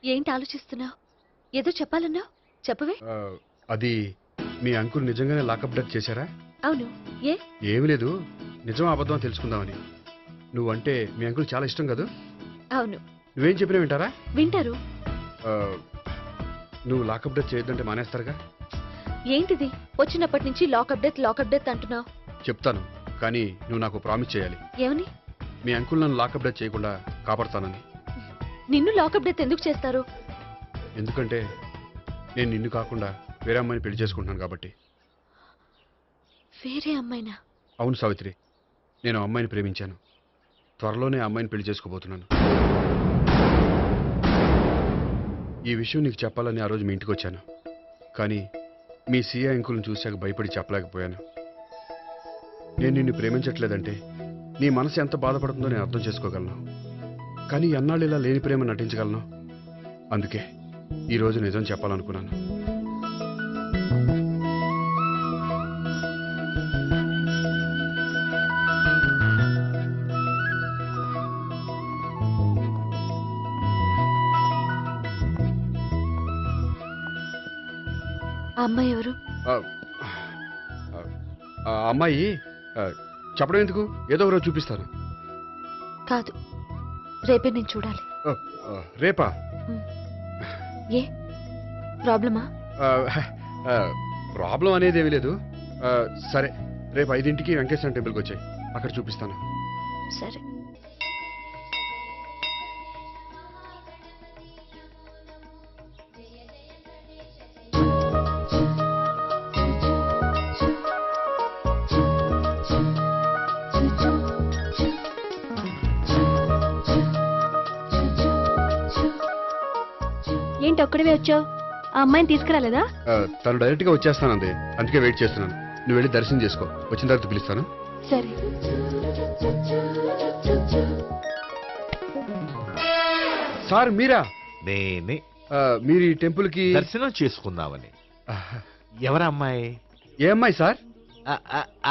ఏంటి ఆలోచిస్తున్నావు? ఏదో చెప్పాలన్నావు, చెప్పవే. అది మీ అంకుల్ నిజంగానే లాకప్ డెత్ చేశారా? అవును. ఏమి లేదు, నిజం అబద్ధం తెలుసుకుందామని. నువ్వంటే మీ అంకుల్ చాలా ఇష్టం కదా? అవును. నువ్వేం చెప్పినా వింటారా? వింటారు. నువ్వు లాకప్ డెత్ చేయొద్దంటే మానేస్తారుగా? ఏంటిది వచ్చినప్పటి నుంచి లాకప్ డెత్ అంటున్నావు? చెప్తాను, కానీ నువ్వు నాకు ప్రామిస్ చేయాలి. ఏమని? మీ అంకుల్ నన్ను లాకప్ డెత్ చేయకుండా కాపాడుతానని. నిన్ను లాకప్ డెత్ ఎందుకు చేస్తారు? ఎందుకంటే నేను నిన్ను కాకుండా వేరే అమ్మాయిని పెళ్లి చేసుకుంటున్నాను కాబట్టి. వేరే అమ్మాయినా? అవును సావిత్రి, నేను అమ్మాయిని ప్రేమించాను. త్వరలోనే అమ్మాయిని పెళ్లి చేసుకోబోతున్నాను. ఈ విషయం నీకు చెప్పాలని ఆ రోజు మీ ఇంటికి వచ్చాను, కానీ మీ సీఏ అంకుల్ని చూశాక భయపడి చెప్పలేకపోయాను. నేను నిన్ను ప్రేమించట్లేదంటే నీ మనసు ఎంత బాధపడుతుందో నేను అర్థం చేసుకోగలను, కానీ ఎన్నాళ్ళు ఇలా లేని ప్రేమ నటించగలను? అందుకే ఈరోజు నిజం చెప్పాలనుకున్నాను. ఆ అమ్మాయి ఎవరు? ఆ అమ్మాయి చెప్పడం ఎందుకు, ఏదో ఒకరోజు చూపిస్తాను. కాదు, రేపే నేను చూడాలి. రేపా? ఏ ప్రాబ్లమా? ప్రాబ్లం అనేది ఏమీ లేదు. సరే, రేపు 5ంటికి వెంకటేశ్వర టెంపుల్కి వచ్చాయి, అక్కడ చూపిస్తాను. సరే. ఏంటి ఒక్కడివే వచ్చావు? ఆ అమ్మాయిని తీసుకురాలేదా? తను డైరెక్ట్ గా వచ్చేస్తానంది, అందుకే వెయిట్ చేస్తున్నాను. నువ్వు వెళ్ళి దర్శనం చేసుకో, వచ్చిన తర్వాత పిలుస్తాను. సరే. సార్ మీరా? నేనే. మీరు ఈ టెంపుల్ కి దర్శనం చేసుకుందామని. ఎవరు అమ్మాయి? ఏ అమ్మాయి సార్?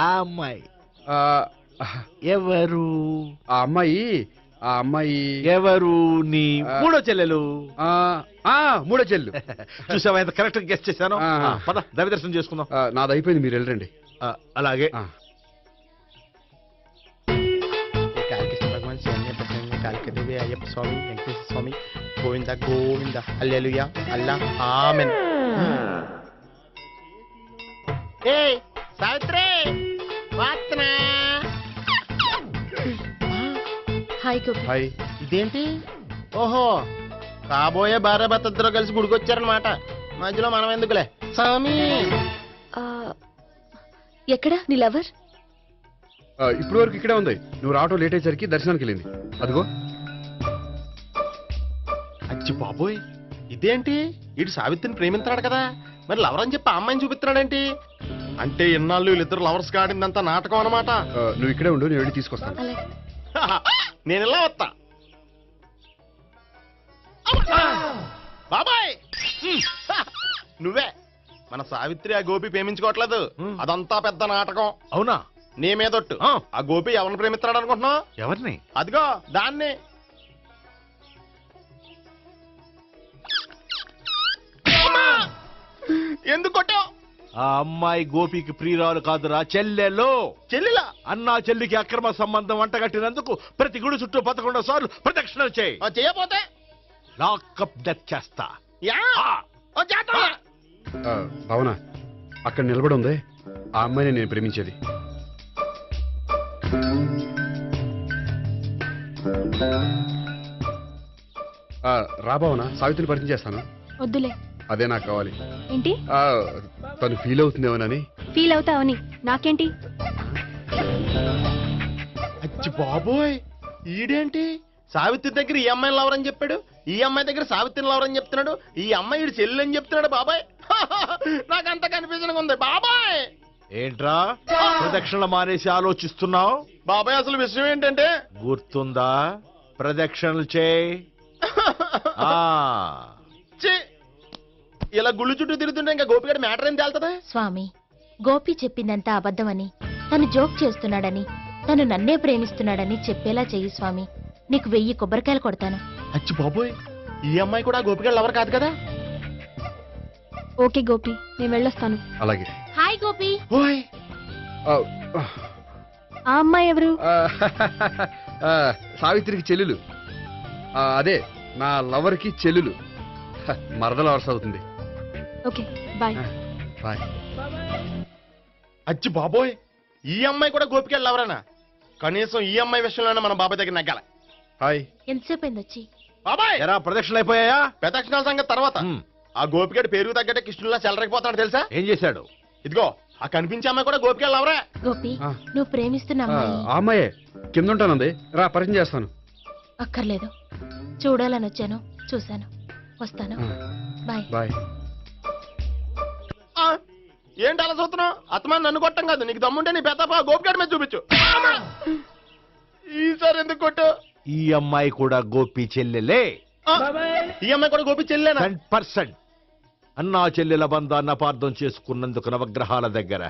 ఆ అమ్మాయి ఎవరు? ఆ అమ్మాయి ఎవరు? నీ మూడో చెల్లెలు. మూడో చెల్లు. చూసావా ఎంత కరెక్ట్ గెస్ట్ చేశాను. పద దైవ దర్శనం చేసుకుందాం. నాది అయిపోయింది, మీరు వెళ్ళండి. అలాగే. భగవాన్ కాళికదేవి అయ్యప్ప స్వామి వెంకటేశ్వర స్వామి గోవింద గోవింద హల్లెలూయా అల్లా ఆమెన్. ఏయ్ సావిత్రి, వాత్నా. హాయ్ గోపి. హాయ్. ఇదేంటి? ఓహో, కాబోయే భార్య భర్త ఇద్దరు కలిసి గుడికొచ్చారనమాట. మధ్యలో మనం ఎందుకులే స్వామి. ఎక్కడ నీ లవర్? ఇప్పుడు వరకు ఇక్కడే ఉంది. నువ్వు రావటం లేట్ అయ్యేసరికి దర్శనానికి వెళ్ళింది. అదిగో. అచ్చి బాబోయ్, ఇదేంటి? ఇటు సావిత్రిని ప్రేమిస్తున్నాడు కదా, మరి లవర్ అని చెప్పి అమ్మాయిని చూపిస్తున్నాడేంటి? అంటే ఇన్నాళ్ళు వీళ్ళిద్దరు లవర్స్ కాడిందంతా నాటకం అనమాట. నువ్వు ఇక్కడే ఉండు, నేను వెళ్ళి తీసుకొస్తాను. నేను ఇలా వస్తా. బాబాయ్, నువ్వే మన సావిత్రి ఆ గోపి ప్రేమించుకోవట్లేదు, అదంతా పెద్ద నాటకం. అవునా? నీ మీదొట్టు. ఆ గోపి ఎవరిని ప్రేమిస్తున్నాడు అనుకుంటున్నావు? ఎవరిని? అదిగో దాన్ని. ఎందుకు కొట్టావు? ఆ అమ్మాయి గోపికి ప్రియురాలు కాదురా, చెల్లెలో. చెల్లిలా? అన్నా చెల్లికి అక్రమ సంబంధం వంటగట్టినందుకు ప్రతి గుడి చుట్టూ 11 సార్లు ప్రదక్షిణలు చేయి. చేయపోతే లాకప్ డెత్ చేస్తా. భావన, అక్కడ నిలబడి ఉంది ఆ అమ్మాయిని నేను ప్రేమించేది. రా భావన, సావిత్రిని పరిచయం చేస్తాను. వద్దులే. అదే నాకు కావాలి. ఏంటి? తను ఫీల్ అవుతుందేమోనని. ఫీల్ అవుతావని నాకేంటి? అచ్చి బాబోయ్, ఈడేంటి సావిత్రి దగ్గర ఈ అమ్మాయిని లవరని చెప్పాడు, ఈ అమ్మాయి దగ్గర సావిత్రిని లవరని చెప్తున్నాడు, ఈ అమ్మాయి ఈడు చెల్లి అని చెప్తున్నాడు. బాబాయ్, నాకంత కన్ఫ్యూజన్ ఉంది బాబాయ్. ఏంట్రా ప్రదక్షిణ మానేసి ఆలోచిస్తున్నావు? బాబాయ్, అసలు విషయం ఏంటంటే, గుర్తుందా? ప్రదక్షిణలు చేయి. ఇలా గుళ్ళు చుట్టూ తిరుగుతుంటే ఇంకా గోపిగడి మ్యాటర్ ఏం తేలుతుందా? స్వామి, గోపి చెప్పిందంతా అబద్ధమని, తను జోక్ చేస్తున్నాడని, తను నన్నే ప్రేమిస్తున్నాడని చెప్పేలా చెయ్యి స్వామి. నీకు 1000 కొబ్బరికాయలు కొడతాను. అచ్చి బాబోయ్, ఈ అమ్మాయి కూడా గోపిక లవర్ కాదు కదా? ఓకే గోపి, నేను వెళ్ళొస్తాను. అలాగే. హాయ్ గోపి. ఓయ్ ఆ, ఆ అమ్మాయి ఎవరు? ఆ, ఆ, సావిత్రికి చెల్లెలు. అదే నా లవర్కి చెల్లెలు. మరద లవర్స్ అవుతుంది. Okay bye. బాయ్. అచ్చి బాబోయ్, ఈ అమ్మాయి కూడా గోపిక లవరేనా? కనీసం ఈ అమ్మాయి విషయంలోనే మన బాబాయ్ దగ్గర నగ్గాల. హాయ్. ఎంతసేపు అయింది వచ్చి? బాబాయ్ ఎరా ప్రదక్షిణలు అయిపోయాయా? ప్రదక్షిణాల సంగతి తర్వాత. ఆ గోపికడు పేరు తగ్గట్టే కృష్ణులా చెలరైపోతాడు తెలుసా? ఏం చేశాడు? ఇదిగో ఆ కనిపించే అమ్మాయి కూడా గోపిక లవరే. గోపి, ఆ. నువ్వు ప్రేమిస్తున్న అమ్మాయి ఆ అమ్మాయే కింద ఉంటానంది. రా పరిచయం చేస్తాను. అక్కర్లేదు. చూడాలని వచ్చాను, చూశాను, వస్తాను. బాయ్. బాయ్. ఆ, ఏంటి అలా చూస్తున్నావు? అత్తమాని నన్ను కొట్టం కాదు, నీకు దమ్ముంటే నీ పెద్దపా గోపికాడి మీద చూపించు. ఈసారి ఎందుకు కొట్టు? ఈ అమ్మాయి కూడా గోపి చెల్లెలే. ఆ, ఈ అమ్మాయి కూడా గోపి చెల్లేనా? 10% అన్నా చెల్లెల బంధాన్ని అపార్థం చేసుకున్నందుకు నవగ్రహాల దగ్గర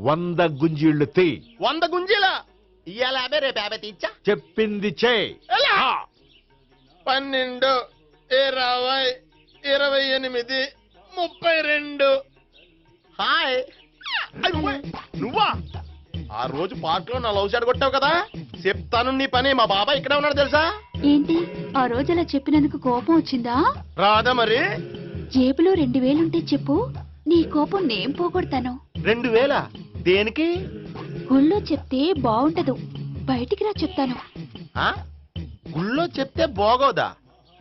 100 గుంజీళ్లు తీ. 100 గుంజీలా? ఇవాళ 50, రేపు 50 తీచ్చా. చెప్పింది చే. 12, 20, 28, 32. హాయ్. అయ్యో, నువ్వా? ఆ రోజు పార్క్ లో నా లవ్ షాట్ కొట్టావు కదా, చెప్తాను నీ పని. మా బాబాయ్ ఇక్కడే ఉన్నాడు తెలుసా? ఏంటి ఆ రోజు అలా చెప్పినందుకు కోపం వచ్చిందా? రాదా మరి? జేబులో 2000 ఉంటే చెప్పు, నీ కోపం నేను పోగొడతాను. 2000 దేనికి? గుళ్ళో చెప్తే బాగుంటదు, బయటికి రా చెప్తాను. ఆ? గుళ్ళో చెప్తే బాగోదా?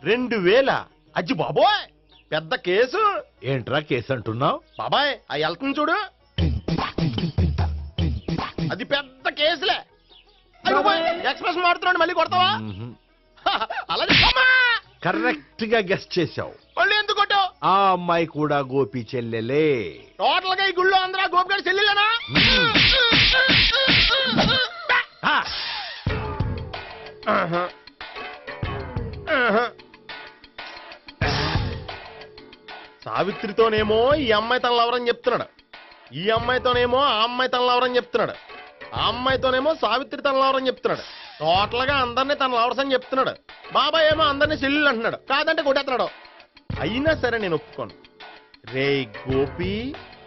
2000? అజ్జి బాబోయ్, పెద్ద కేసు. ఏంట్రా కేసు అంటున్నావు? బాబాయ్ ఆ వెళ్తుంది చూడు, అది పెద్ద కేసులే. ఎక్స్ప్రెస్ మాడుతున్నాడు, మళ్ళీ కొడతావా? అలాగే కరెక్ట్ గా గెస్ట్ చేశావు. మళ్ళీ ఎందుకు కొట్టావు? ఆ అమ్మాయి కూడా గోపి చెల్లెలే. టోటల్ గా ఈ గుళ్ళో అందరూ గోపిగారి చెల్లెలేనా? ఆ, ఆహా. ఆహా. సావిత్రితోనేమో ఈ అమ్మాయి తన లవరని చెప్తున్నాడు, ఈ అమ్మాయితోనేమో ఆ అమ్మాయి తన లవరని చెప్తున్నాడు, ఆ అమ్మాయితోనేమో సావిత్రి తన లవరని చెప్తున్నాడు. టోటల్ గా అందరినీ తన లవర్స్ అని చెప్తున్నాడు. బాబాయ్ ఏమో అందరినీ చెల్లెలు అంటున్నాడు, కాదంటే కొట్టేస్తున్నాడు. అయినా సరే నేను ఒప్పుకోను. రే గోపి,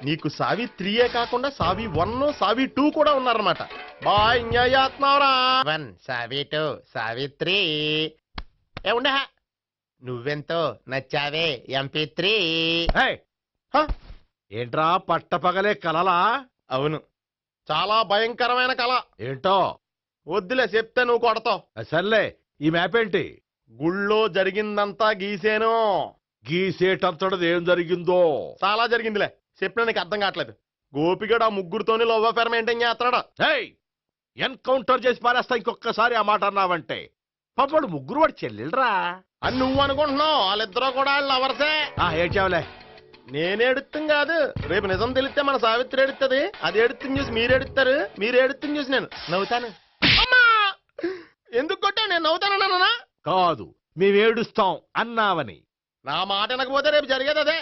నీకు సావిత్రియే కాకుండా సావి 1, సావి 2 కూడా ఉన్నారన్నమాట. బాయ్ ఎంజాయ్ చేస్తున్నావురా. 1 సావి 2 సావిత్రి. ఏ ఉండే, నువ్వెంతో నచ్చావే MP3. ఏయ్, ఏంట్రా పట్టపగలే కలలా? అవును, చాలా భయంకరమైన కళ. ఏంటో వద్దులే, చెప్తే నువ్వు కొడతావు. సర్లే, ఈ మ్యాప్ ఏంటి? గుళ్ళో జరిగిందంతా గీసేను. గీసేటంతటది ఏం జరిగిందో? చాలా జరిగిందిలే, చెప్పినా నీకు అర్థం కావట్లేదు. గోపిగడు ఆ ముగ్గురుతోని లవ్ అఫేర్ మెయింటైన్ చేస్తున్నాడు. ఏయ్, ఎన్కౌంటర్ చేసి పారేస్తా ఇంకొకసారి ఆ మాట అన్నావంటే. పాపడు ముగ్గురు వాడు చెల్లెలరా అని నువ్వు అనుకుంటున్నావు, వాళ్ళిద్దరూ కూడా లవర్సే. ఏడ్చావులే. నేనేడుతుంది కాదు, రేపు నిజం తెలిస్తే మన సావిత్రి ఎడుతుంది. అది ఎడుతుంది చూసి మీరు ఎడుతారు, మీరు ఎడుతుంది చూసి నేను నవ్వుతాను. అమ్మా, ఎందుకు కొట్టావు? నేను నవ్వుతానన్నా? కాదు, మేమేడుస్తాం అన్నావని. నా మాట వినకపోతే రేపు జరిగేది అదే.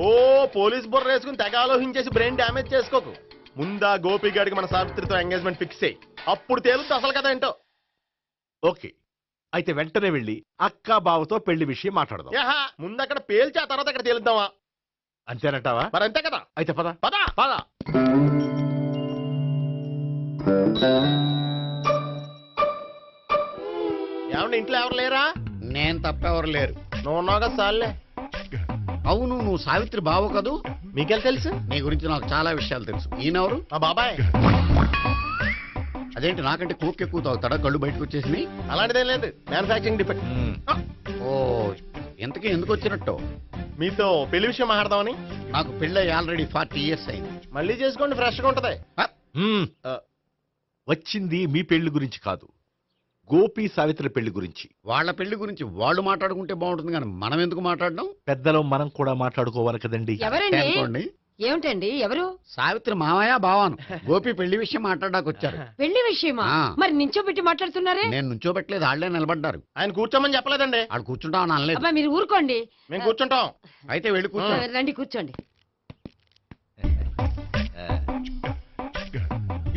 ఓ పోలీస్ బుర్ర వేసుకుని తెగ ఆలోచించేసి బ్రెయిన్ డ్యామేజ్ చేసుకోకు. ముందా గోపి గారికి మన సావిత్రితో ఎంగేజ్మెంట్ ఫిక్స్ అయ్యి, అప్పుడు తేలుతుంది అసలు కదా ఏంటో. ఓకే, అయితే వెంటనే వెళ్ళి అక్క బావతో పెళ్లి విషయం మాట్లాడదాం. ఏహా, ముందు అక్కడ పేల్చి ఆ తర్వాత అక్కడ తేలుద్దామా? అంతేనంటావా? మరి అంతే కదా. అయితే పద పద పద. ఏమండి, ఇంట్లో ఎవరు లేరా? నేను తప్పెవరు లేరు. నువ్వు ఉన్నావు కదా సార్లే. అవును, నువ్వు సావిత్రి బావు కదూ? మీకెళ్ళి తెలుసు? నీ గురించి నాకు చాలా విషయాలు తెలుసు. ఈయనెవరు? మా బాబాయ్. అదేంటి, నాకంటే కోక్ ఎక్కువ తాగుతాడా? కళ్ళు బయటకు వచ్చేసి? అలాంటిదేం లేదు, మ్యానుఫాక్చరింగ్ డిఫెక్ట్. ఓ, ఇంతకీ ఎందుకు వచ్చినట్టు? మీతో పెళ్లి విషయం మాట్లాడదామని. నాకు పెళ్ళి ఆల్రెడీ 40 years అయింది. మళ్ళీ చేసుకోండి, ఫ్రెష్ గా ఉంటది. హ్మ్. వచ్చింది మీ పెళ్లి గురించి కాదు, గోపి సావిత్రి పెళ్లి గురించి. వాళ్ళ పెళ్లి గురించి వాళ్ళు మాట్లాడుకుంటే బాగుంటుంది, కానీ మనం ఎందుకు మాట్లాడడం? పెద్దలో మనం కూడా మాట్లాడుకోవాలి కదండి. ఎవరండి? అనుకోండి. ఏమిటండి, ఎవరు? సావిత్రి మామయ్య బావాను. గోపి పెళ్లి విషయం మాట్లాడడానికి వచ్చారు. పెళ్లి విషయమా? ఆ. మరి నించోబెట్టి మాట్లాడుతున్నారే? నేను నుంచోబెట్టలేదు, వాళ్ళే నిలబడ్డారు. ఆయన కూర్చోమని చెప్పలేదండి. వాళ్ళు కూర్చుంటామని అనలేదు. అబ్బా, మీరు ఊరుకోండి. మేము కూర్చుంటాం. అయితే వెళ్ళి కూర్చో. రండి, కూర్చోండి.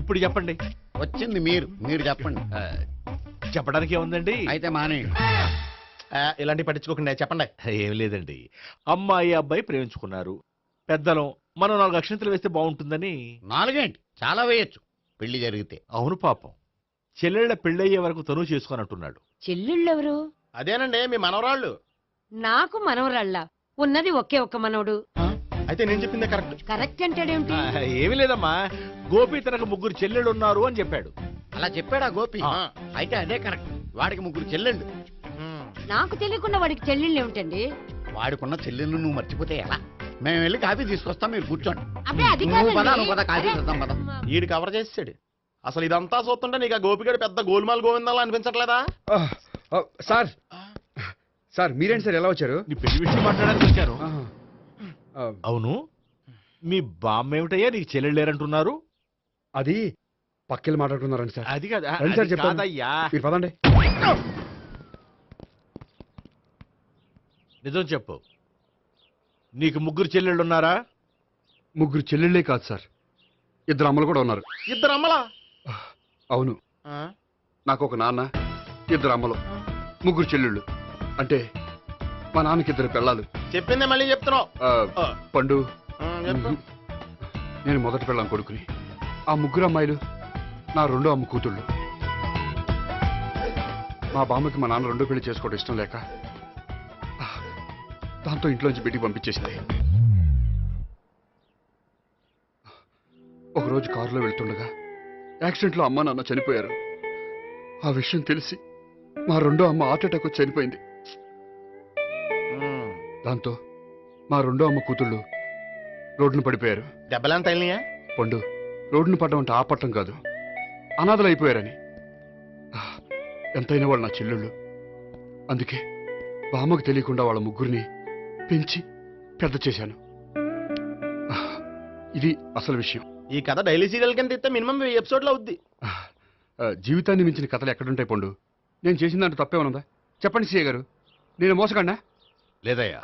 ఇప్పుడు చెప్పండి. వచ్చింది మీరు చెప్పండి. చెప్పడానికి ఏముందండి? అయితే మానేయండి. ఇలాంటివి పట్టించుకోకుండా చెప్పండి. ఏం లేదండి, అమ్మాయి అబ్బాయి ప్రేమించుకున్నారు. పెద్దలం మనం 4 అక్షంతలు వేస్తే బాగుంటుందని. 4 ఏంటి, చాలా వేయొచ్చు పెళ్లి జరిగితే. అవును పాపం, చెల్లెళ్ళ పెళ్ళయ్యే వరకు తను చేసుకోనంటున్నాడు. చెల్లెళ్ళెవరు? అదేనండి మీ మనవరాళ్ళు. నాకు మనవరాళ్ళ ఉన్నది ఒకే ఒక్క మనవడు. అయితే నేను చెప్పిందే కరెక్ట్. కరెక్ట్ అంటాడేమిటి? ఏమీ లేదమ్మా, గోపి తనకు 3 చెల్లెళ్ళు ఉన్నారు అని చెప్పాడు. అలా చెప్పాడా గోపి? ఆ. అయితే అదే కరెక్ట్. వాడికి 3 చెల్లెళ్ళు. నాకు తెలియకుండా వాడికి చెల్లెళ్ళు ఏమిటండి? వాడికున్న చెల్లెళ్ళు నువ్వు మర్చిపోతే ఎలా? మేము వెళ్ళి కాఫీ తీసుకొస్తాం, మీరు కూర్చోండి. అబ్బే అది నువ్వు పద, కాదండి. నువ్వు పద, కాఫీ తెద్దాం పద. ఈడు కవర్ చేసాడు. అసలు ఇదంతా చూస్తుంటే నీకు ఆ గోపిగడు పెద్ద గోల్మాల్ గోవిందాలు అనిపించట్లేదా? సార్ సార్ మీరేంటి సార్ ఎలా వచ్చారు? నీ పెళ్లి విషయం మాట్లాడడానికి వచ్చాను. ఆహా. అవును, మీ బామ్మ ఏమిటయ్యా నీకు చెల్లెళ్ళు లేరంటున్నారు? అది పక్కెళ్ళి మాట్లాడుకున్నారండి సార్. అది కాదు, రండి సార్ అది చెప్తాను. కాదయ్యా. మీరు పదండి. నిజం చెప్పు, నీకు 3 చెల్లెళ్ళు ఉన్నారా? 3 చెల్లెళ్ళే కాదు సార్, 2 అమ్మలు కూడా ఉన్నారు. 2 అమ్మలా? అవును, నాకు ఒక నాన్న, 2 అమ్మలు, 3 చెల్లెళ్ళు. అంటే మా నాన్నకి 2 పిల్లలు. చెప్పిందే మళ్ళీ చెప్తున్నావు. పండు, చెప్పు. నేను మొదటి పిల్లం కొడుకుని. ఆ 3 అమ్మాయిలు నా 2వ అమ్మ కూతుళ్ళు. మా బామ్మకి మా నాన్న 2వ పెళ్లి చేసుకోవడం ఇష్టం లేక దాంతో ఇంట్లోంచి బిడ్డికి పంపించేసింది. ఒకరోజు కారులో వెళ్తుండగా యాక్సిడెంట్లో అమ్మ నాన్న చనిపోయారు. ఆ విషయం తెలిసి మా 2వ అమ్మ హార్ట్ అటాక్ వచ్చి చనిపోయింది. దాంతో మా 2వ అమ్మ కూతుళ్ళు రోడ్డును పడిపోయారు. దెబ్బలంత అయినాయా? పండు, రోడ్డును పడ్డం అంటే ఆపట్టం కాదు, అనాథలు అయిపోయారని. ఎంతైనా వాళ్ళు నా చెల్లెళ్ళు. అందుకే బామ్మకు తెలియకుండా వాళ్ళ 3 పెంచి పెద్ద చేశాను. ఇది అసలు విషయం. ఈ కథ డైలీ సీరియల్ కింద ఇస్తే మినిమం 1000 ఎపిసోడ్లు అవుద్ది. జీవితాన్ని మించిన కథలు ఎక్కడుంటాయి పండు? నేను చేసిన దాంట్లో తప్పేమనుందా? చెప్పండి సీఏ గారు, నేను మోసగండా? లేదయ్యా,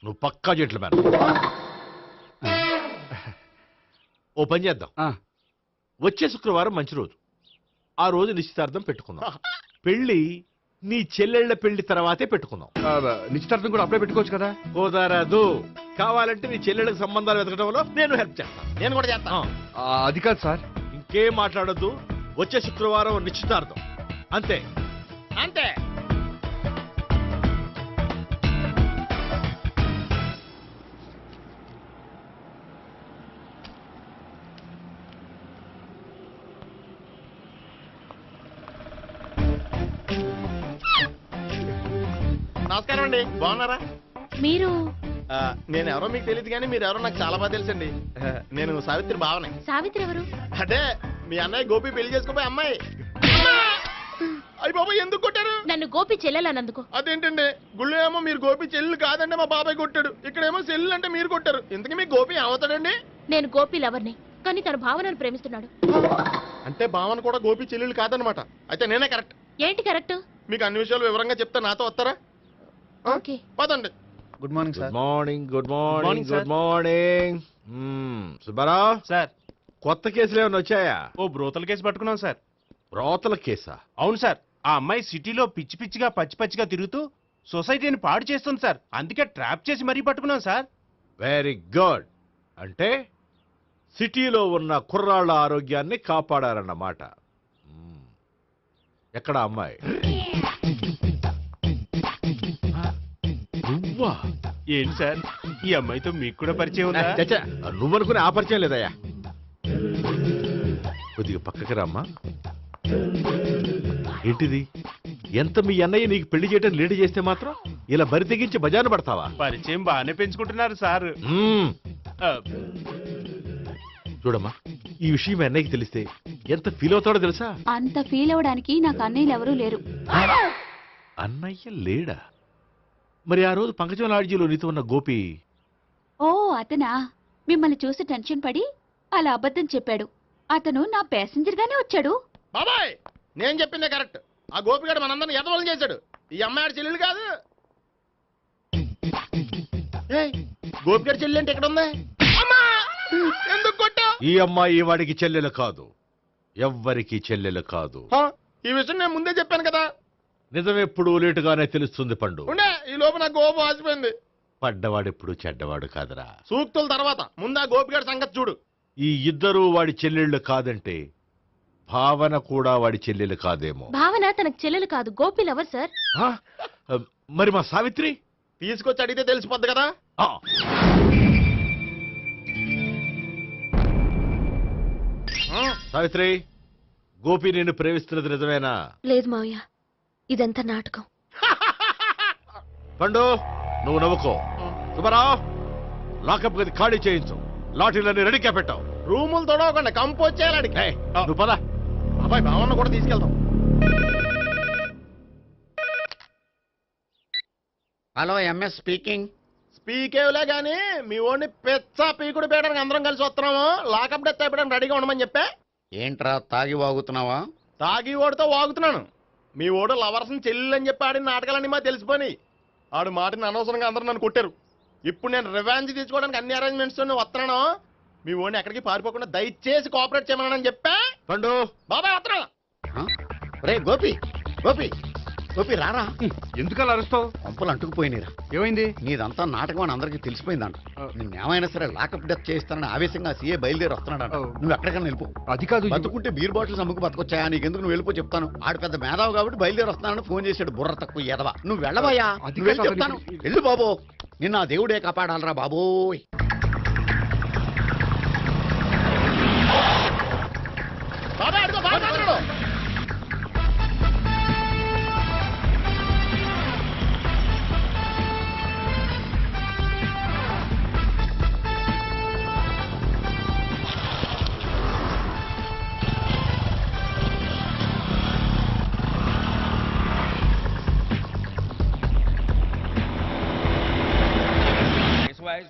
నువ్వు పక్కా చెట్లు మేన. ఓ పని చేద్దాం, వచ్చే శుక్రవారం మంచి రోజు, ఆ రోజు నిశ్చితార్థం పెట్టుకుందాం. పెళ్లి నీ చెల్లెళ్ల పెళ్లి తర్వాతే పెట్టుకుందాం. నిశ్చితార్థం కూడా అప్పుడే పెట్టుకోవచ్చు కదా? కుదరదు, కావాలంటే నీ చెల్లెళ్ళకి సంబంధాలు వెతకడంలో నేను హెల్ప్ చేస్తాను. నేను కూడా చేస్తాను. అది కాదు సార్. ఇంకేం మాట్లాడొద్దు, వచ్చే శుక్రవారం నిశ్చితార్థం, అంతే. అంతే. నమస్కారం అండి, బాగున్నారా? మీరు నేను ఎవరో మీకు తెలియదు కానీ మీరు ఎవరో నాకు చాలా బాగా తెలుసండి. నేను సావిత్రి భావనే. సావిత్రి ఎవరు? అదే మీ అన్నయ్య గోపి పెళ్లి చేసుకోపోయి అమ్మాయి. అయ్యి బాబాయ్ ఎందుకు కొట్టారు? నన్ను గోపి చెల్లెలన్నందుకు. అదేంటండి, గుళ్ళు ఏమో మీరు గోపి చెల్లు కాదంటే మా బాబాయ్ కొట్టాడు, ఇక్కడేమో చెల్లు అంటే మీరు కొట్టారు. ఇంతకీ మీ గోపి ఏమవుతాడండి? నేను గోపి లవర్ని, కానీ తన భావనను ప్రేమిస్తున్నాడు. అంటే భావన కూడా గోపి చెల్లెలు కాదనమాట. అయితే నేనే కరెక్ట్. ఏంటి కరెక్ట్? మీకు అన్ని విషయాలు వివరంగా చెప్తే నాతో వస్తారా? ఓకే, పదండి. Good morning good sir. Morning, good morning, morning, good morning. Subbarao sir, కొత్త కేసులు ఏమైనా వచ్చాయా? ఓ బ్రోతల కేసు పట్టుకున్నాం సార్. రోతల కేసా? అవును సార్, ఆ అమ్మాయి సిటీలో పిచ్చి పిచ్చిగా పచ్చి పచ్చిగా తిరుగుతూ సొసైటీని పాడు చేస్తుంది సార్. అందుకే ట్రాప్ చేసి మరీ పట్టుకున్నాం సార్. Very good. అంటే సిటీలో ఉన్న కుర్రాళ్ళ ఆరోగ్యాన్ని కాపాడారన్నమాట. ఎక్కడ అమ్మాయి? నువ్వా? ఏంటి సార్, ఈ అమ్మాయితో మీకు కూడా పరిచయం ఉందా? చచ్చా, నువ్వనుకునే ఆ పరిచయం లేదయ్యా. కొద్దిగా పక్కకి రామ్మా. ఏంటిది? ఎంత మీ అన్నయ్య నీకు పెళ్లి చేయడం లేట్ చేస్తే మాత్రం ఇలా బరి తెగించి బజారు పడతావా? పరిచయం బాగానే పెంచుకుంటున్నారు సార్. చూడమ్మా, ఈ విషయం మీ అన్నయ్యకి తెలిస్తే ఎంత ఫీల్ అవుతాడో తెలుసా? అంత ఫీల్ అవడానికి నాకు అన్నయ్యలు ఎవరూ లేరు. అన్నయ్య లేడా? మరి ఆ రోజు పంకజం లాడ్జీలో నీతో ఉన్న గోపి? ఓ అతనా? మిమ్మల్ని చూసి టెన్షన్ పడి అలా అబద్ధం చెప్పాడు. అతను నా ప్యాసింజర్ గానే వచ్చాడు. బాబాయ్ నేను చెప్పిందే కరెక్ట్. ఆ గోపిగాడు మనందరిని ఎదవలం చేశాడు. ఈ అమ్మాయి చెల్లెలు కాదు. గోపిగాడి చెల్లి అంటే ఎక్కడ ఉంది? ఎందుకు కొట్టా? ఈ అమ్మాయి వాడికి చెల్లెలు కాదు, ఎవ్వరికి చెల్లెలు కాదు. ఈ విషయం నేను ముందే చెప్పాను కదా. నిజమెప్పుడు లేటుగానే తెలుస్తుంది పండు. ఉండే ఈ లోపు నాకు గోపు ఆసిపోయింది. పడ్డవాడెప్పుడు చెడ్డవాడు కాదురా. సూక్తుల తర్వాత ముందు ఆ గోపిగాడి సంగతి చూడు. ఈ ఇద్దరూ వాడి చెల్లెళ్ళు కాదంటే భావన కూడా వాడి చెల్లెలు కాదేమో. భావన తనకు చెల్లెలు కాదు, గోపి లవర్ సార్. ఆ? మరి మా సావిత్రి తీసుకొచ్చి అడిగితే తెలిసిపోద్ది కదా. ఆ. సావిత్రి, గోపి నేను ప్రేమిస్తున్నది నిజమేనా? లేదు మావయ్య, ఇదంతా నాటకం. పండు నువ్వు నవ్వుకో. సుబ్బారావు, లాకప్ గది ఖాళీ చేయించు. లాఠీలన్నీ రెడీగా పెట్టావు. రూములు తొడవకుండా కంపోజ్ చేయాలి. ఏయ్, నువ్వు పద. అబ్బాయి భావన కూడా తీసుకెళ్తాం. Hello, MS speaking. స్పీకేవ్లే గానీ మీ ఓడిని పెచ్చా పీకుడు పేయడానికి అందరం కలిసి వస్తున్నాము. లాకప్ డెత్ అయిపోయడానికి రెడీగా ఉండమని చెప్పే. ఏంట్రా తాగి వాగుతున్నావా? తాగి ఓడితో వాగుతున్నాను. మీ ఓడు లవర్స్ని చెల్లెలు అని చెప్పి ఆడిన నాటకాలన్నీ మా తెలిసిపోయి ఆడు మాటని అనవసరంగా అందరూ నన్ను కొట్టారు. ఇప్పుడు నేను రివెంజ్ తీసుకోవడానికి అన్ని అరేంజ్మెంట్స్ వస్తున్నాను. మీ ఓడిని ఎక్కడికి పారిపోకుండా దయచేసి కోఆపరేట్ చేయమని చెప్పా. పండు బాబాయ్ వస్తున్నాను. రే గోపి, గోపి, గోపి రారా. ఎందుకలా అరుస్తావు? పంపులు అంటుకుపోయినరా. ఏమైంది? నీదంతా నాటకం అని అందరికీ తెలిసిపోయిందంట. నిన్నేమైనా సరే లాకప్ డెత్ చేస్తానని ఆవేశంగా సీఏ బయలుదేరి వస్తున్నాడంట. నువ్వు ఎక్కడికైనా వెళ్ళిపో. అది కాదు. బతుకుంటే బీర్ బాటిల్స్ అమ్ముకు బతకొచ్చాయా? నీకెందుకు, నువ్వు వెళ్ళిపో చెప్తాను. ఆడు పెద్ద మేధావు కాబట్టి బయలుదేరి వస్తున్నానని ఫోన్ చేశాడు. బుర్ర తక్కువ ఎదవా. నువ్వు వెళ్ళబోయా? అది నువ్వు వెళ్ళి కాదు, చెప్తాను. వెళ్ళు బాబో, నిన్న ఆ దేవుడే కాపాడాలరా బాబోయ్. బాబాయ్ అడుగు, బాబాయ్ అడుగు.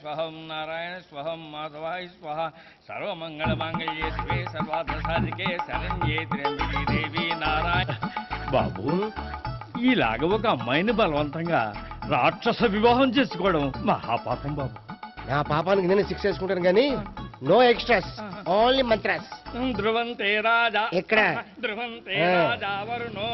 స్వహం నారాయణ స్వహం మాధవాయ స్వహ సర్వమంగళమాంగళ్యే శివే సర్వార్థ సాధికే శరణ్యే త్ర్యంబకే దేవి నారాయణ. బాబు, ఇలాగ ఒక అమ్మాయిని బలవంతంగా రాక్షస వివాహం చేసుకోవడం మహాపాపం బాబు. నా పాపానికి నేను శిక్ష చేసుకుంటాను కానీ నో ఎక్స్ట్రాస్, ఓన్లీ మంత్రాస్. ధ్రువంతే రాజా ఎక్కడ? ధ్రువంతే రాజా వరుణో.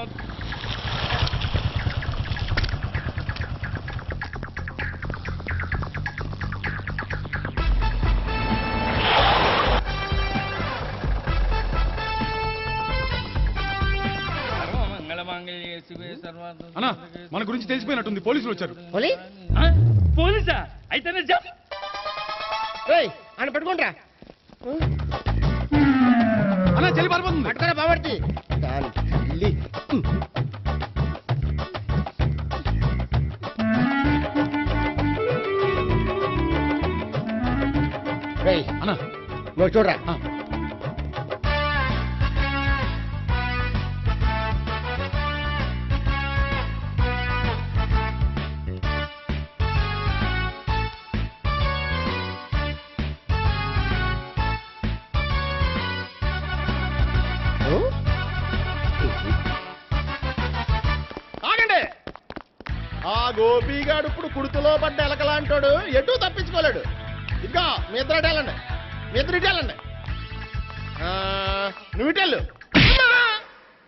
అన్నా, మన గురించి తెలిసిపోయినట్టుంది. పోలీసులు వచ్చారు. పోలీసా? అయితేనే అని పెట్టుకుంటా. అన్నా, చెల్లి పారిపోతుంది. పట్టుకోరా బాబర్తి. అన్నా, నువ్వు చూడరా. ఆగండి. ఆ గోపిగాడు ఇప్పుడు కుడుతులో పడ్డ ఎలకలాంటాడు, ఎటు తప్పించుకోలేడు. ఇంకా మీ ఇద్దరు వెళ్ళండి, మీ ఇద్దరు ఇటు వెళ్ళండి. నువ్వు ఇటు వెళ్ళు.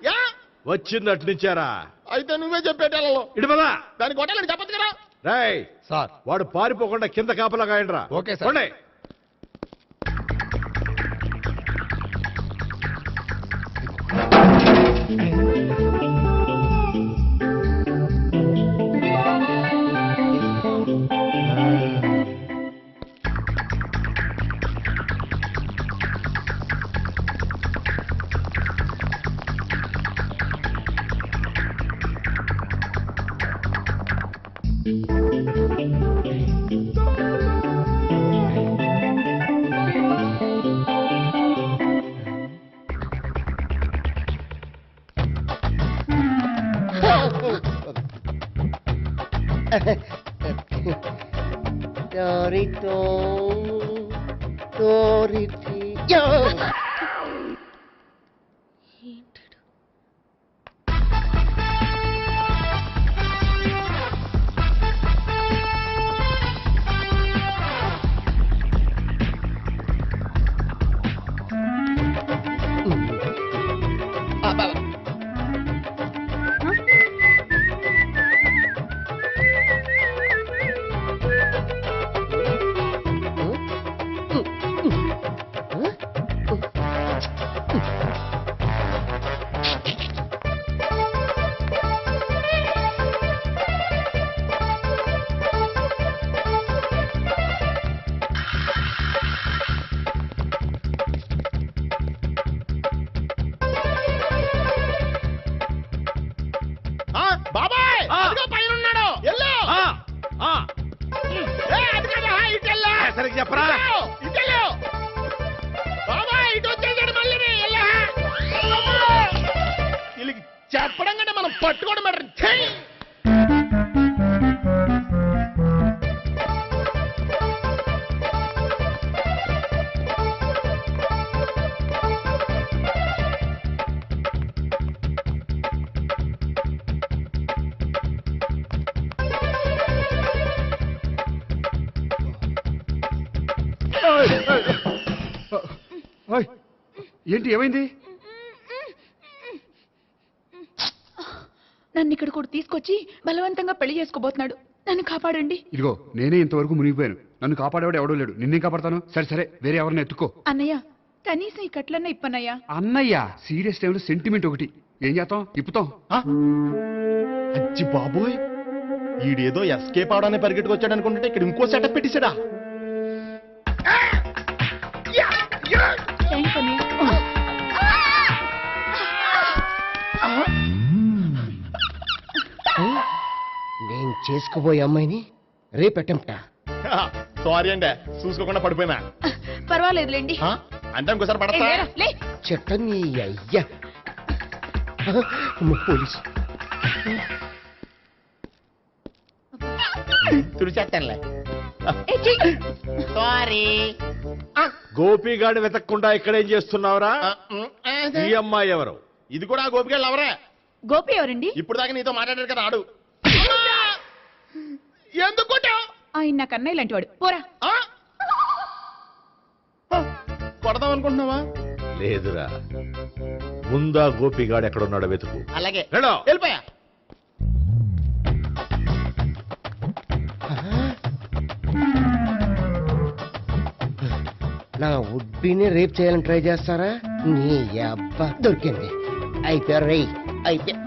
యా వచ్చింది అట్నుంచారా? అయితే నువ్వే చెప్పేటెళ్ళలో ఇటు పద. దాన్ని కొట్టాలని చెప్పచ్చు కదా. రేయ్ సార్, వాడు పారిపోకుండా కింద కాపలా కాయండిరా. Okay sir. పట్టుకోండి మేడం. ఓయ్, ఏంటి ఏమైంది? నన్ను ఇక్కడ కూడా తీసుకొచ్చి బలవంతంగా పెళ్లి చేసుకోబోతున్నాడు. నన్ను కాపాడండి. ఇదిగో నేనే ఇంతవరకు మునిగిపోయాను. నన్ను కాపాడేవాడు ఎవడో లేడు. నిన్నేం కాపాడతాను? సరే సరే, వేరే ఎవరిని ఎత్తుకో. అన్నయ్య, కనీసం ఈ కట్లన్నా ఇప్పనయ్యా. అన్నయ్య సీరియస్ టైంలో సెంటిమెంట్ ఒకటి. ఏం చేస్తాం? ఇప్పుతాం. అచ్చి బాబోయ్, ఈడేదో ఎస్కేప్ అవడానికి పరిగెట్టుకొచ్చాడు అనుకుంటే ఇక్కడ ఇంకో సెటప్ పెట్టేశాడా? థ్యాంక్స్ అన్నయ్య. నేను చేసుకోబోయే అమ్మాయిని రేపెట్టంట. సారీ అండి, చూసుకోకుండా పడిపోయినా. పర్వాలేదులేండి. అంటే ఇంకోసారి పడతా. చెట్టని అయ్యా పోలీసు తుడిచేస్తానులే. సారీ. గోపిగాడి వెతకకుండా ఇక్కడేం చేస్తున్నావురా? ఈ అమ్మాయి ఎవరు? ఇది కూడా గోపిగాళ్ళు ఎవరే? గోపి ఎవరండి? ఇప్పుడు దాకా నీతో మాట్లాడారు కదా ఆడు. ఎందుకు ఆయన నాకు అన్నయ్య లాంటి వాడు. పోరా. కొడదాం అనుకుంటున్నావా? లేదురా, ముందా గోపిగాడు ఎక్కడున్నాడో వెతుకు. అలాగే వెళ్ళో. వెళ్ళిపోయా. నా ఉడ్బీని రేప్ చేయాలని ట్రై చేస్తారా? నీ అబ్బా దొరికింది. అయిపోయారు రై. అయిపోయా.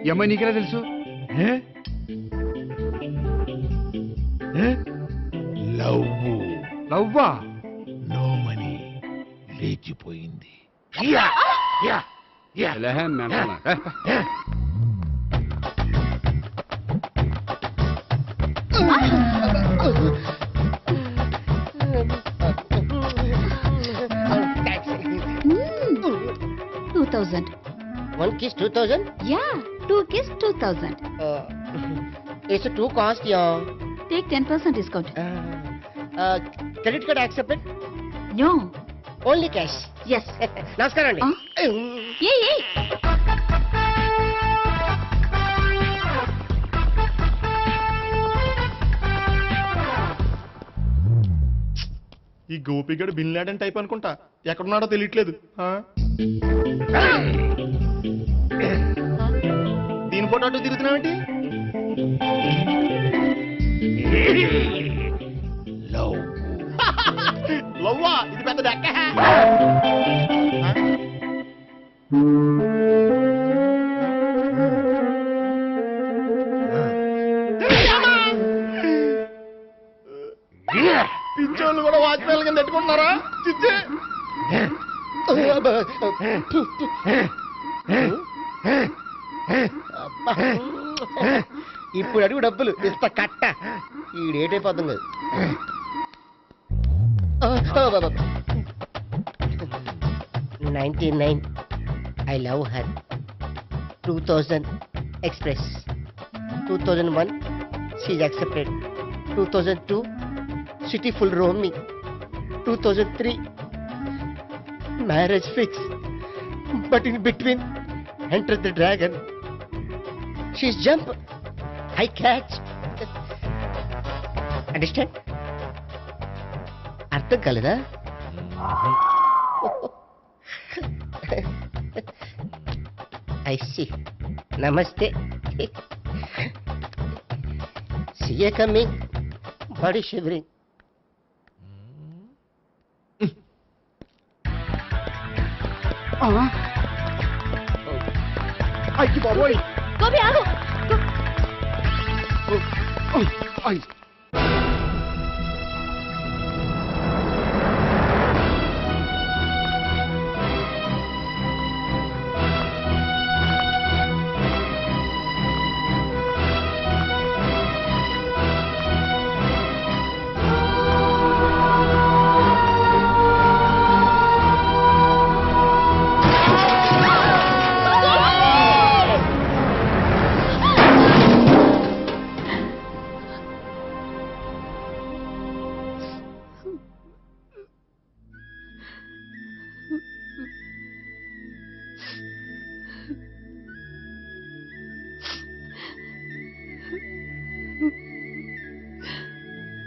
ఈ అమ్మాయి నీకెలా తెలుసు? లవ్వా? నో మనీ లేచిపోయింది. One kiss 2000? Yeah, 2 kiss 2000. It's too cost, yeah. Take 10% discount. Credit card accepted? No. Only cash. Yes. నమస్కారం అండి. ఏ ఈ గోపిగడు బిన్ లాడెన్ టైప్ అనుకుంటా. ఎక్కడున్నాడో తెలియట్లేదు. దీని ఫోటో అటు తిరుగుతున్నావేంటి? లవ్వా? ఇది పెద్ద డెక్క. పింఛోళ్ళు కూడా వాచ్మెన్ కింద పెట్టుకుంటున్నారా? చిచ్చే. ఇప్పుడు అడుగు డబ్బులు ఇస్తా కట్ట. ఈ డేట్ అయిపోతుంది. 99 I love her. 2000 express. 2001 she's accepted. 2002 city full roaming. 2003 marriage fix. But in between entered the dragon. She's jump. I catch. Understand? అర్థం కాలేదా? I see. Namaste. See you coming. Body shivering. అయ్యి బాబోయ్. గోపి ఆగు. అయ్.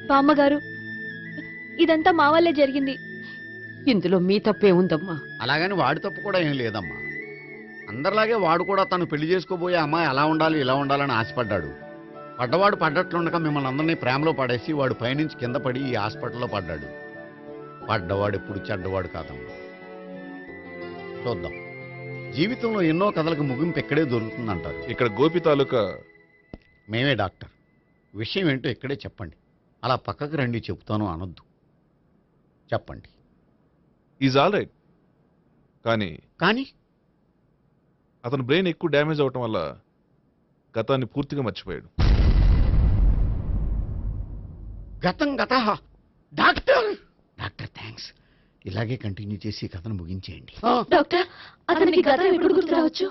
బామ్మగారు, ఇదంతా మా వల్లే జరిగింది. ఇందులో మీ తప్పే ఉందమ్మా. అలాగని వాడి తప్పు కూడా ఏం లేదమ్మా. అందరిలాగే వాడు కూడా తను పెళ్లి చేసుకోబోయే అమ్మాయి అలా ఉండాలి ఇలా ఉండాలని ఆశపడ్డాడు. పడ్డవాడు పడ్డట్లుండగా మిమ్మల్ని అందరినీ ప్రేమలో పడేసి వాడు పైనుంచి కింద పడి ఈ హాస్పిటల్లో పడ్డాడు. పడ్డవాడు ఎప్పుడు చెడ్డవాడు కాదమ్మా. చూద్దాం, జీవితంలో ఎన్నో కథలకు ముగింపు ఎక్కడే దొరుకుతుందంటారు. ఇక్కడ గోపి తాలూకా మేమే డాక్టర్. విషయం ఏంటో ఇక్కడే చెప్పండి. అలా పక్కకు రండి చెప్తాను అనొద్దు. చెప్పండి. Is all right. కానీ అతని బ్రెయిన్ ఎక్కువ డ్యామేజ్ అవటం వల్ల గతాన్ని పూర్తిగా మర్చిపోయాడు. గతం గత. Doctor doctor thanks. ఇలాగే కంటిన్యూ చేసి కథను ముగించేయండి. డాక్టర్, అతనికి గతం ఎప్పుడు గుర్తు రావచ్చు?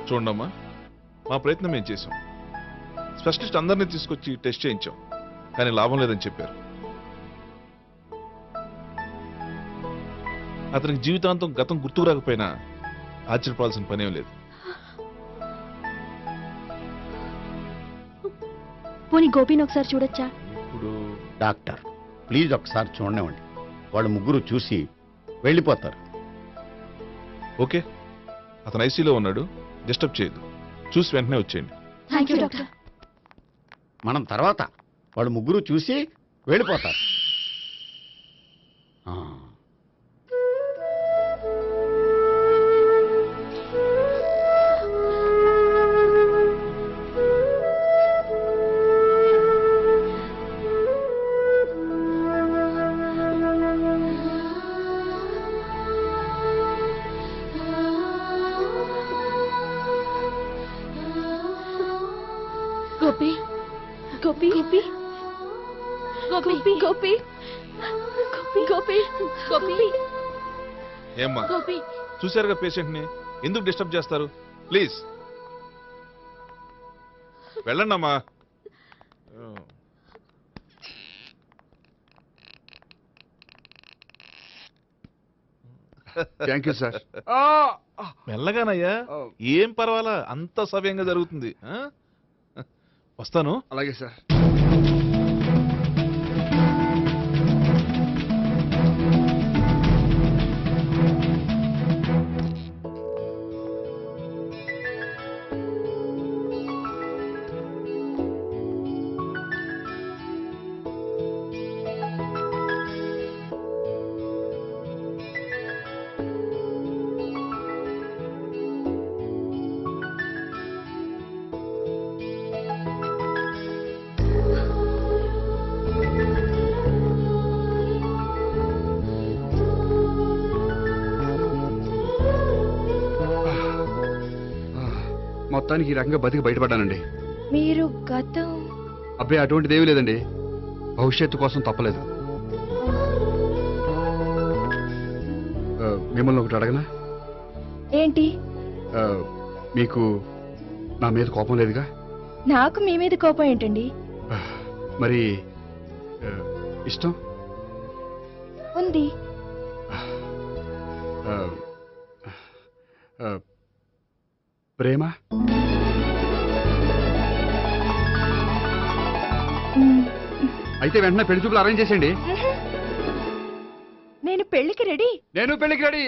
చూడమ్మా, మా ప్రయత్నం మేము చేసాం. స్పెషలిస్ట్ అందరినీ తీసుకొచ్చి టెస్ట్ చేయించాం, కానీ లాభం లేదని చెప్పారు. అతనికి జీవితాంతం గతం గుర్తుకు రాకపోయినా ఆశ్చర్యపడాల్సిన పనేం లేదు. పోనీ గోపిని ఒకసారి చూడొచ్చా? ఇప్పుడు డాక్టర్ ప్లీజ్ ఒకసారి చూడనివ్వండి. వాళ్ళు ముగ్గురు చూసి వెళ్ళిపోతారు. ఓకే, అతను ఐసీలో ఉన్నాడు, డిస్టర్బ్ చేయదు. చూసి వెంటనే వచ్చేయండి. Thank you doctor. మనం తర్వాత వాళ్ళు ముగ్గురు చూసి వెళ్ళిపోతారు. గోపి గోపి గోపి గోపి గోపి గోపి గోపి ఏమ్మా, గోపి చూశారుగా పేషెంట్ని, ఎందుకు డిస్టర్బ్ చేస్తారు? ప్లీజ్ వెళ్ళండి అమ్మా. Thank you sir. మెల్లగానయ్యా, ఏం పర్వాలా, అంత సవ్యంగా జరుగుతుంది. వస్తాను. అలాగే సార్. మొత్తానికి ఈ రకంగా బతికి బయటపడ్డానండి. మీరు గతం? అబ్బాయి అటువంటిది ఏమీ లేదండి. భవిష్యత్తు కోసం తప్పలేదు. మిమ్మల్ని ఒకటి అడగనా? ఏంటి? మీకు నా మీద కోపం లేదుగా? నాకు మీ మీద కోపం ఏంటండి? మరి ఇష్టం ఉంది. ప్రేమ? అయితే వెంటనే పెళ్లి చూపులు అరేంజ్ చేసేయండి. నేను పెళ్లికి రెడీ. నేను పెళ్లికి రెడీ.